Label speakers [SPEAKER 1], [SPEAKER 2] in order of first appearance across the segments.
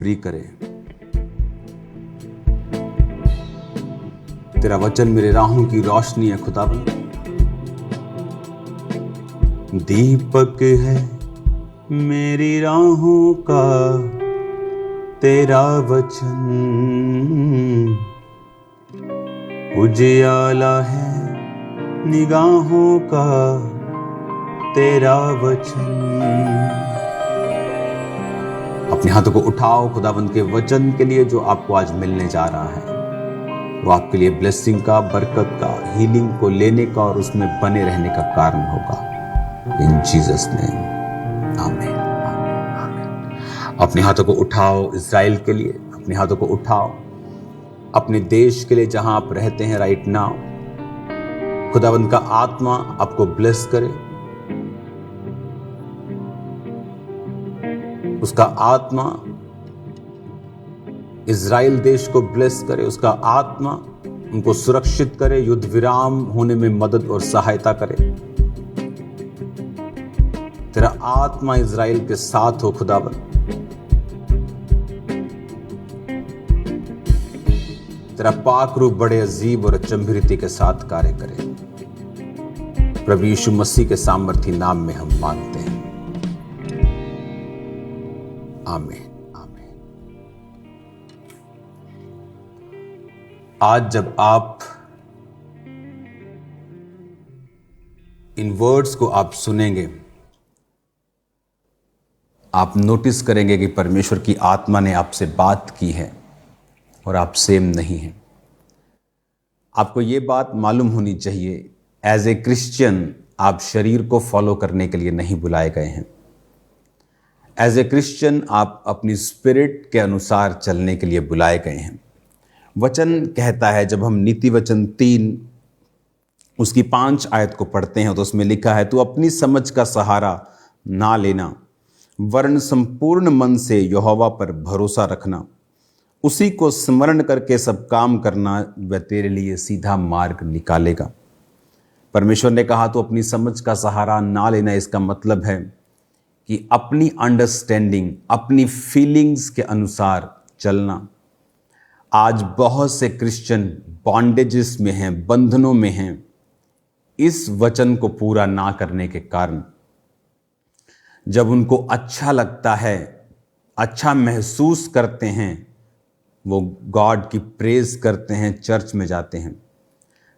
[SPEAKER 1] Free करे। तेरा वचन मेरे राहों की रोशनी है खुदावन, दीपक है मेरी राहों का तेरा वचन, उजियाला है निगाहों का तेरा वचन। अपने हाथों को उठाओ खुदावंद के वचन के लिए जो आपको आज मिलने जा रहा है। वो आपके लिए ब्लेसिंग का, बरकत का, हीलिंग को लेने का और उसमें बने रहने का कारण होगा। इन जीसस नेम आमीन। अपने हाथों को उठाओ इज़राइल के लिए, अपने हाथों को उठाओ अपने देश के लिए जहां आप रहते हैं राइट नाउ। खुदावंद का आत्मा आपको ब्लेस करे, उसका आत्मा इज़राइल देश को ब्लेस करे, उसका आत्मा उनको सुरक्षित करे, युद्ध विराम होने में मदद और सहायता करे। तेरा आत्मा इज़राइल के साथ हो खुदावन, तेरा पाक रूप बड़े अजीब और अचंभिरीति के साथ कार्य करे। प्रभु यीशु मसीह के सामर्थी नाम में हम मांगते हैं, आमीन आमीन। आज जब आप इन वर्ड्स को आप सुनेंगे, आप नोटिस करेंगे कि परमेश्वर की आत्मा ने आपसे बात की है और आप सेम नहीं हैं। आपको ये बात मालूम होनी चाहिए, एज ए क्रिश्चियन आप शरीर को फॉलो करने के लिए नहीं बुलाए गए हैं। एज ए क्रिश्चियन आप अपनी स्पिरिट के अनुसार चलने के लिए बुलाए गए हैं। वचन कहता है, जब हम नीति वचन 3 उसकी 5 आयत को पढ़ते हैं तो उसमें लिखा है, तू अपनी समझ का सहारा ना लेना, वरन संपूर्ण मन से यहोवा पर भरोसा रखना, उसी को स्मरण करके सब काम करना, वह तेरे लिए सीधा मार्ग निकालेगा। परमेश्वर ने कहा तो अपनी समझ का सहारा ना लेना, इसका मतलब है कि अपनी अंडरस्टैंडिंग, अपनी फीलिंग्स के अनुसार चलना। आज बहुत से क्रिश्चियन बॉन्डेजेस में हैं, बंधनों में हैं, इस वचन को पूरा ना करने के कारण। जब उनको अच्छा लगता है, अच्छा महसूस करते हैं, वो गॉड की प्रेज करते हैं, चर्च में जाते हैं।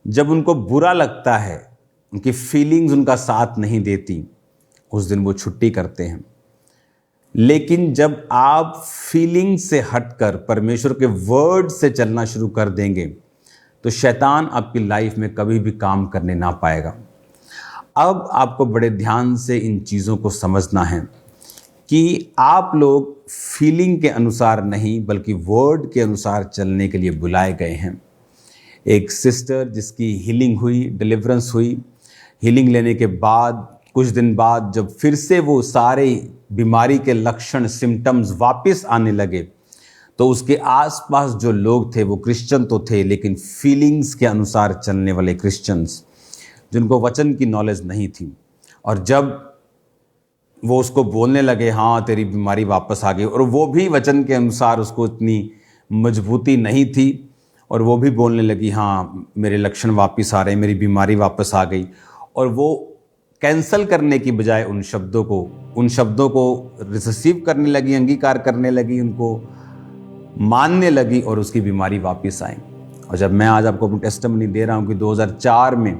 [SPEAKER 1] जब उनको बुरा लगता है, उनकी फीलिंग्स उनका साथ नहीं देती, उस दिन वो छुट्टी करते हैं। लेकिन जब आप फीलिंग से हटकर परमेश्वर के वर्ड से चलना शुरू कर देंगे तो शैतान आपकी लाइफ में कभी भी काम करने ना पाएगा। अब आपको बड़े ध्यान से इन चीज़ों को समझना है कि आप लोग फीलिंग के अनुसार नहीं बल्कि वर्ड के अनुसार चलने के लिए बुलाए गए हैं। एक सिस्टर जिसकी हीलिंग हुई, डिलीवरेंस हुई, हीलिंग लेने के बाद कुछ दिन बाद जब फिर से वो सारे बीमारी के लक्षण, सिम्टम्स वापस आने लगे, तो उसके आसपास जो लोग थे वो क्रिश्चियन तो थे, लेकिन फीलिंग्स के अनुसार चलने वाले क्रिश्चियंस, जिनको वचन की नॉलेज नहीं थी। और जब वो उसको बोलने लगे, हाँ तेरी बीमारी वापस आ गई, और वो भी वचन के अनुसार, उसको इतनी मजबूती नहीं थी, और वो भी बोलने लगी, हाँ मेरे लक्षण वापस आ रहे हैं, मेरी बीमारी वापस आ गई। और वो कैंसल करने की बजाय उन शब्दों को रिसीव करने लगी, अंगीकार करने लगी, उनको मानने लगी, और उसकी बीमारी वापस आई। और जब मैं आज आपको अपनी टेस्टिमनी दे रहा हूँ कि 2004 में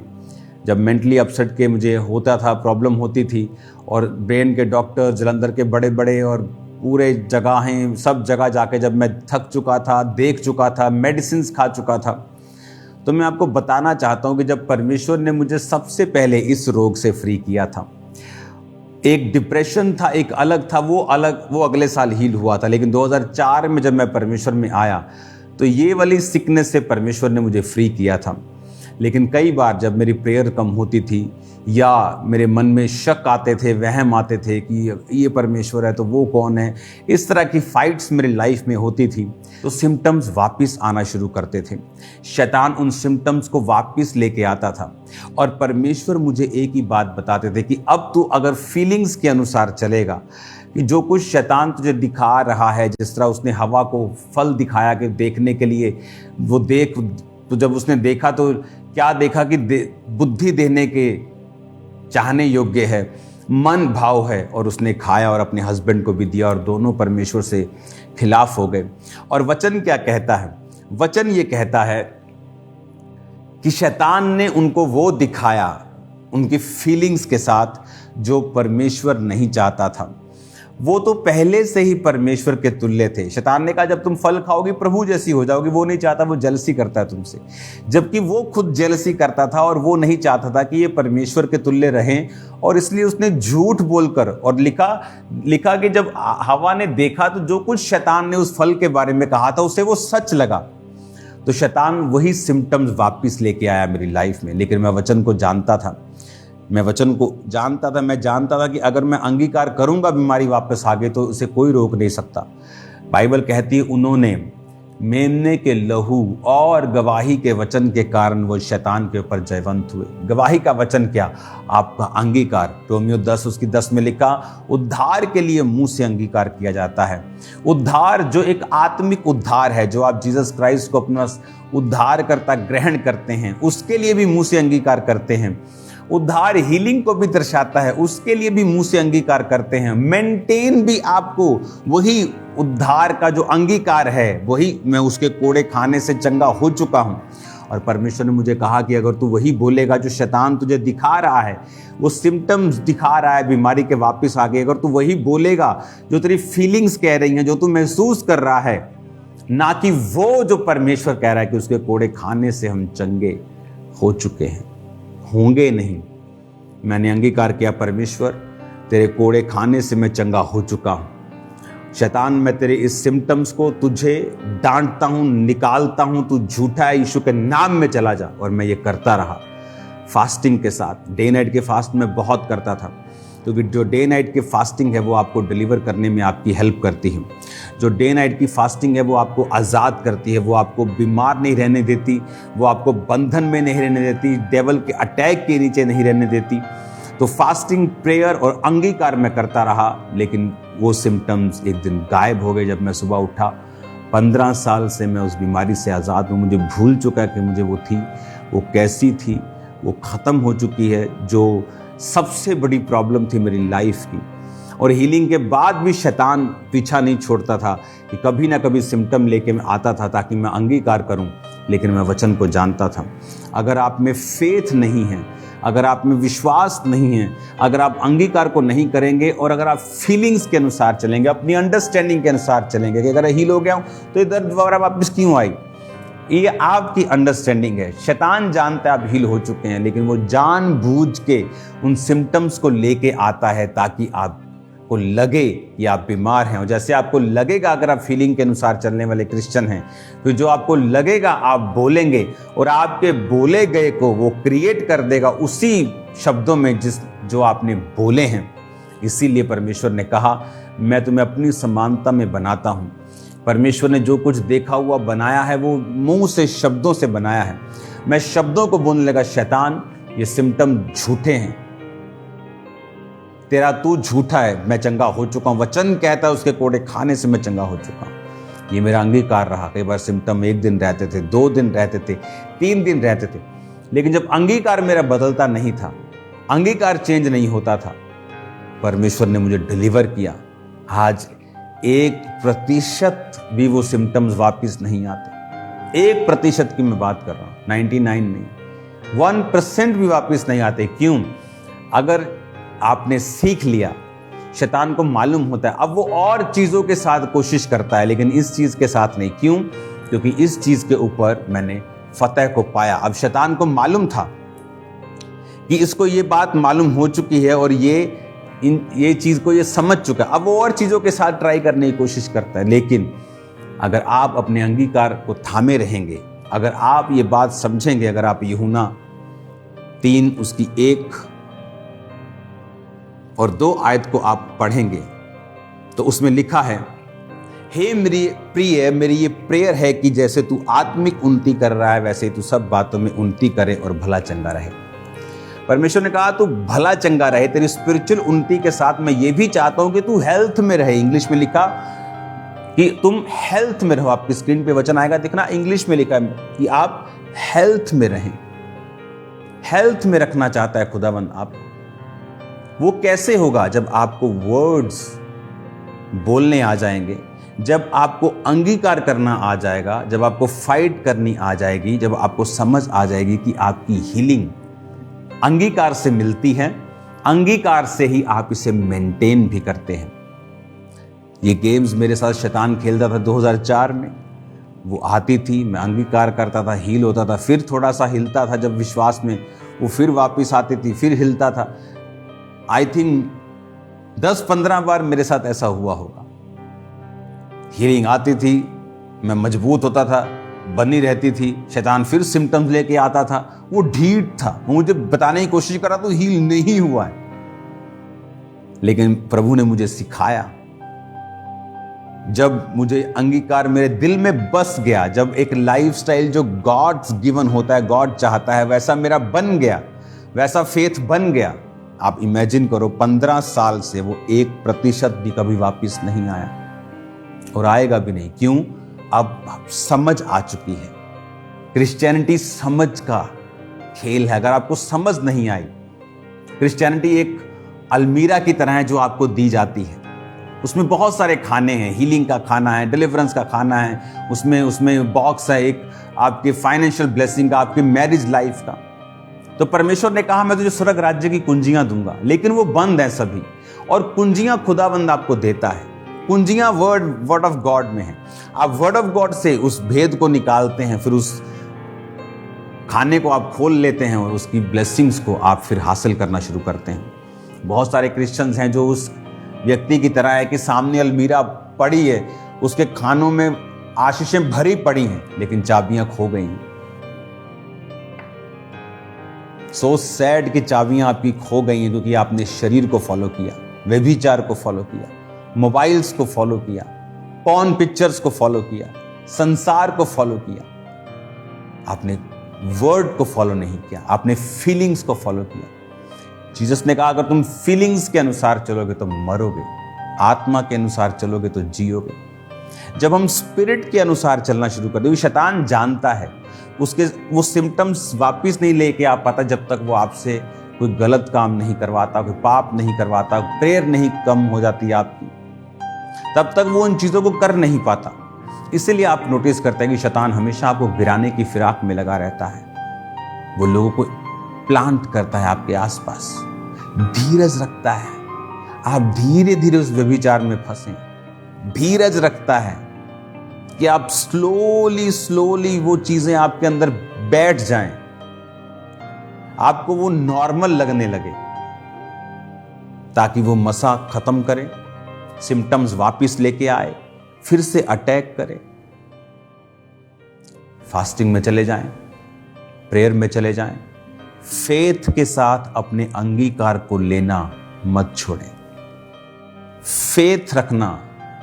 [SPEAKER 1] जब मेंटली अपसेट के मुझे होता था, प्रॉब्लम होती थी, और ब्रेन के डॉक्टर जलंधर के बड़े बड़े और पूरे जगहें, सब जगह जाके जब मैं थक चुका था, देख चुका था, मेडिसिन खा चुका था, तो मैं आपको बताना चाहता हूं कि जब परमेश्वर ने मुझे सबसे पहले इस रोग से फ्री किया था, एक डिप्रेशन था, एक अलग था, वो अगले साल हील हुआ था, लेकिन 2004 में जब मैं परमेश्वर में आया तो ये वाली सिकनेस से परमेश्वर ने मुझे फ्री किया था। लेकिन कई बार जब मेरी प्रेयर कम होती थी या मेरे मन में शक आते थे, वहम आते थे कि ये परमेश्वर है तो वो कौन है, इस तरह की फाइट्स मेरी लाइफ में होती थी, तो सिम्टम्स वापस आना शुरू करते थे। शैतान उन सिम्टम्स को वापस लेके आता था, और परमेश्वर मुझे एक ही बात बताते थे कि अब तू अगर फीलिंग्स के अनुसार चलेगा, कि जो कुछ शैतान तुझे दिखा रहा है, जिस तरह उसने हवा को फल दिखाया कि देखने के लिए, वो देख, तो जब उसने देखा तो क्या देखा कि बुद्धि देने के चाहने योग्य है, मन भाव है, और उसने खाया और अपने हस्बैंड को भी दिया और दोनों परमेश्वर से खिलाफ हो गए। और वचन क्या कहता है? वचन ये कहता है कि शैतान ने उनको वो दिखाया उनकी फीलिंग्स के साथ जो परमेश्वर नहीं चाहता था। वो तो पहले से ही परमेश्वर के तुल्य थे। शैतान ने कहा जब तुम फल खाओगी प्रभु जैसी हो जाओगी। वो नहीं चाहता, वो जेलसी करता है तुमसे, जबकि वो खुद जेलसी करता था और वो नहीं चाहता था कि ये परमेश्वर के तुल्य रहें। और इसलिए उसने झूठ बोलकर, और लिखा कि जब हवा ने देखा तो जो कुछ शैतान ने उस फल के बारे में कहा था उसे वो सच लगा। तो शैतान वही सिम्टम्स वापस लेके आया मेरी लाइफ में। लेकिन मैं वचन को जानता था, मैं जानता था कि अगर मैं अंगीकार करूंगा बीमारी वापस आ गई तो उसे कोई रोक नहीं सकता। बाइबल कहती है उन्होंने मेमने के लहू और गवाही के वचन के कारण वो शैतान के ऊपर जयवंत हुए। गवाही का वचन क्या? आपका अंगीकार। रोमियो 10:10 में लिखा, उद्धार के लिए मुंह से अंगीकार किया जाता है। उद्धार जो एक आत्मिक उद्धार है, जो आप जीसस क्राइस्ट को अपना उद्धार करता ग्रहण करते हैं, उसके लिए भी मुंह से अंगीकार करते हैं। उद्धार हीलिंग को भी दर्शाता है, उसके लिए भी मुंह से अंगीकार करते हैं। मेंटेन भी आपको वही उद्धार का जो अंगीकार है, वही मैं उसके कोड़े खाने से चंगा हो चुका हूं। और परमेश्वर ने मुझे कहा कि अगर तू वही बोलेगा जो शैतान तुझे दिखा रहा है, वो सिम्टम्स दिखा रहा है बीमारी के वापस आ गए, अगर तू वही बोलेगा जो तेरी फीलिंग्स कह रही हैं, जो तू महसूस कर रहा है, ना कि वो जो परमेश्वर कह रहा है कि उसके कोड़े खाने से हम चंगे हो चुके हैं, होंगे नहीं। मैंने अंगीकार किया, परमेश्वर तेरे कोड़े खाने से मैं चंगा हो चुका हूं। शैतान, मैं तेरे इस सिम्टम्स को तुझे डांटता हूं, निकालता हूं, तू झूठा है, यीशु के नाम में चला जा। और मैं ये करता रहा फास्टिंग के साथ। डे नाइट के फास्ट में बहुत करता था, क्योंकि जो डे नाइट की फास्टिंग है वो आपको डिलीवर करने में आपकी हेल्प करती है। जो डे नाइट की फास्टिंग है वो आपको आज़ाद करती है, वो आपको बीमार नहीं रहने देती, वो आपको बंधन में नहीं रहने देती, डेवल के अटैक के नीचे नहीं रहने देती। तो फास्टिंग, प्रेयर और अंगीकार मैं करता रहा, लेकिन वो सिम्टम्स एक दिन गायब हो गए। जब मैं सुबह उठा, 15 साल से मैं उस बीमारी से आज़ाद हूँ। मुझे भूल चुका कि मुझे वो थी, वो कैसी थी, वो ख़त्म हो चुकी है। जो सबसे बड़ी प्रॉब्लम थी मेरी लाइफ की, और हीलिंग के बाद भी शैतान पीछा नहीं छोड़ता था कि कभी ना कभी सिम्टम लेके मैं आता था ताकि मैं अंगीकार करूं। लेकिन मैं वचन को जानता था। अगर आप में फेथ नहीं है, अगर आप में विश्वास नहीं है, अगर आप अंगीकार को नहीं करेंगे और अगर आप फीलिंग्स के अनुसार चलेंगे, अपनी अंडरस्टैंडिंग के अनुसार चलेंगे कि अगर हील हो गया हूं तो ये दर्द दोबारा वापस क्यों आई, ये आपकी अंडरस्टैंडिंग है। शैतान जानता है आप हील हो चुके हैं, लेकिन वो जानबूझ के उन सिम्टम्स को लेके आता है ताकि आपको लगे कि आप बीमार हैं। और जैसे आपको लगेगा, अगर आप फीलिंग के अनुसार चलने वाले क्रिश्चियन हैं, तो जो आपको लगेगा आप बोलेंगे, और आपके बोले गए को वो क्रिएट कर देगा उसी शब्दों में जो आपने बोले हैं। इसीलिए परमेश्वर ने कहा, मैं तुम्हें अपनी समानता में बनाता हूँ। परमेश्वर ने जो कुछ देखा हुआ बनाया है वो मुंह से, शब्दों से बनाया है। मैं शब्दों को बोलने लगा, शैतान ये सिम्टम झूठे हैं, तेरा तू झूठा है, मैं चंगा हो चुका हूं। वचन कहता है उसके कोड़े खाने से मैं चंगा हो चुका हूं। ये मेरा अंगीकार रहा। कई बार सिम्टम 1 दिन रहते थे, 2 दिन रहते थे, 3 दिन रहते थे, लेकिन जब अंगीकार मेरा बदलता नहीं था, अंगीकार चेंज नहीं होता था, परमेश्वर ने मुझे डिलीवर किया। आज 1% भी वो सिम्टम्स वापस नहीं आते। 1% की मैं बात कर रहा हूं, 99 नहीं, 1% भी वापस नहीं आते। क्यों? अगर आपने सीख लिया, शैतान को मालूम होता है, अब वो और चीजों के साथ कोशिश करता है, लेकिन इस चीज के साथ नहीं। क्यों? क्योंकि इस चीज के ऊपर मैंने फतह को पाया। अब शैतान को मालूम था कि इसको ये बात मालूम हो चुकी है और ये चीज को ये समझ चुका है। अब वो और चीजों के साथ ट्राई करने की कोशिश करता है। लेकिन अगर आप अपने अंगीकार को थामे रहेंगे, अगर आप ये बात समझेंगे, अगर आप यूहन्ना 3 उसकी 1 और 2 आयत को आप पढ़ेंगे तो उसमें लिखा है, हे मेरी प्रिय, मेरी ये प्रेयर है कि जैसे तू आत्मिक उन्नति कर रहा है वैसे तू सब बातों में उन्नति करे और भला चंगा रहे। परमेश्वर ने कहा तू भला चंगा रहे, तेरी स्पिरिचुअल उन्नति के साथ मैं ये भी चाहता हूं कि तू हेल्थ में रहे। इंग्लिश में लिखा कि तुम हेल्थ में रहो। आपकी स्क्रीन पे वचन आएगा, देखना इंग्लिश में लिखा है कि आप हेल्थ में रहें। हेल्थ में रखना चाहता है खुदावन आपको। वो कैसे होगा? जब आपको वर्ड्स बोलने आ जाएंगे, जब आपको अंगीकार करना आ जाएगा, जब आपको फाइट करनी आ जाएगी, जब आपको समझ आ जाएगी कि आपकी हीलिंग अंगीकार से मिलती है, अंगीकार से ही आप इसे मेंटेन भी करते हैं। ये गेम्स मेरे साथ शैतान खेलता था 2004 में। वो आती थी, मैं अंगीकार करता था, हील होता था, फिर थोड़ा सा हिलता था जब विश्वास में, वो फिर वापस आती थी, फिर हिलता था। आई थिंक 10-15 बार मेरे साथ ऐसा हुआ होगा। हीलिंग आती थी, मैं मजबूत होता था, बनी रहती थी, शैतान फिर सिम्टम्स लेके आता था। वो ढीठ था, वो मुझे बताने की कोशिश करा तो हील नहीं हुआ है। लेकिन प्रभु ने मुझे सिखाया, जब मुझे अंगीकार मेरे दिल में बस गया, जब एक लाइफस्टाइल जो गॉड्स गिवन होता है, गॉड चाहता है, वैसा मेरा बन गया, वैसा फेथ बन गया। आप इमेजिन करो 15 साल से वो 1% भी कभी वापस नहीं आया और आएगा भी नहीं। क्यों? अब समझ आ चुकी है। क्रिश्चियनिटी समझ का खेल है। अगर आपको समझ नहीं आई, क्रिश्चियनिटी एक अलमीरा की तरह है जो आपको दी जाती है। उसमें बहुत सारे खाने हैं, हीलिंग का खाना है, डिलीवरेंस का खाना है, उसमें बॉक्स है एक आपके फाइनेंशियल ब्लेसिंग का, आपके मैरिज लाइफ का। तो परमेश्वर ने कहा मैं तुझे स्वर्ग राज्य की कुंजियां दूंगा, लेकिन वो बंद है सभी। और कुंजियां खुदाबंद आपको देता है। कुंजियां वर्ड ऑफ गॉड में है। आप वर्ड ऑफ गॉड से उस भेद को निकालते हैं, फिर उस खाने को आप खोल लेते हैं और उसकी ब्लेसिंग्स को आप फिर हासिल करना शुरू करते हैं। बहुत सारे क्रिश्चियंस हैं जो उस व्यक्ति की तरह है कि सामने अलमीरा पड़ी है, उसके खानों में आशीषें भरी पड़ी हैं, लेकिन चाबियां खो गई हैं। सो सैड कि चाबियां आपकी खो गई हैं, क्योंकि आपने शरीर को फॉलो किया, व्यभिचार को फॉलो किया, मोबाइल्स को फॉलो किया, पॉर्न पिक्चर्स को फॉलो किया, संसार को फॉलो किया। आपने वर्ड को फॉलो नहीं किया, आपने फीलिंग्स को फॉलो किया। जीसस ने कहा अगर तुम फीलिंग्स के अनुसार चलोगे तो मरोगे, आत्मा के अनुसार चलोगे तो जियोगे। जब हम स्पिरिट के अनुसार चलना शुरू कर दें, शैतान जानता है उसके वो सिम्टम्स वापस नहीं लेके आ पाता जब तक वो आपसे कोई गलत काम नहीं करवाता, कोई पाप नहीं करवाता, प्रेयर नहीं कम हो जाती आपकी, तब तक वो उन चीज़ों को कर नहीं पाता। इसीलिए आप नोटिस करते हैं कि शैतान हमेशा आपको गिराने की फिराक में लगा रहता है। वो लोगों को प्लांट करता है आपके आसपास, धीरज रखता है, आप धीरे धीरे उस व्यभिचार में फंसे। धीरज रखता है कि आप स्लोली वो चीजें आपके अंदर बैठ जाएं, आपको वो नॉर्मल लगने लगे, ताकि वो मसा खत्म करे, सिम्टम्स वापस लेके आए, फिर से अटैक करे। फास्टिंग में चले जाएं, प्रेयर में चले जाएं, फेथ के साथ अपने अंगीकार को लेना मत छोड़ें। फेथ रखना,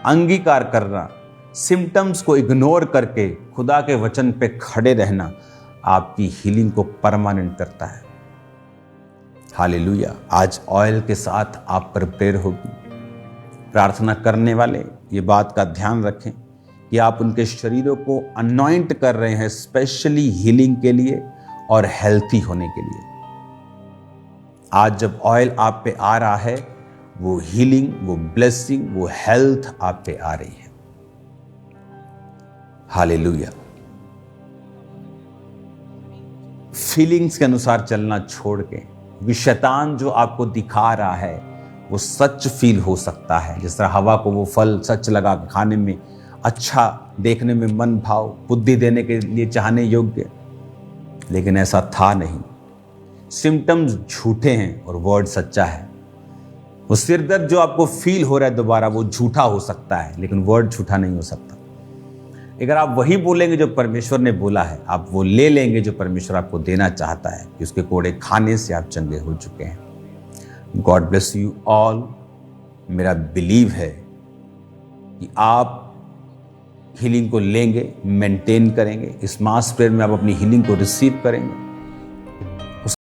[SPEAKER 1] अंगीकार करना, सिम्टम्स को इग्नोर करके खुदा के वचन पे खड़े रहना आपकी हीलिंग को परमानेंट करता है। हालेलुया। आज ऑयल के साथ आप पर प्रेयर होगी। प्रार्थना करने वाले ये बात का ध्यान रखें कि आप उनके शरीरों को अनॉइंट कर रहे हैं, स्पेशली हीलिंग के लिए और हेल्थी होने के लिए। आज जब ऑयल आप पे आ रहा है, वो हीलिंग, वो ब्लेसिंग, वो हेल्थ आप पे आ रही है। हालेलुया। फीलिंग्स के अनुसार चलना छोड़ के, क्योंकि शैतान जो आपको दिखा रहा है वो सच फील हो सकता है। जिस तरह हवा को वो फल सच लगा खाने में अच्छा, देखने में मन भाव, बुद्धि देने के लिए चाहने योग्य, लेकिन ऐसा था नहीं। सिम्टम्स झूठे हैं और वर्ड सच्चा है। वो सिरदर्द जो आपको फील हो रहा है दोबारा, वो झूठा हो सकता है, लेकिन वर्ड झूठा नहीं हो सकता। अगर आप वही बोलेंगे जो परमेश्वर ने बोला है, आप वो ले लेंगे जो परमेश्वर आपको देना चाहता है, कि उसके कोड़े खाने से आप चंगे हो चुके हैं। God bless you all. मेरा बिलीव है कि आप हीलिंग को लेंगे, मेंटेन करेंगे। इस मास प्रेयर में आप अपनी हीलिंग को रिसीव करेंगे।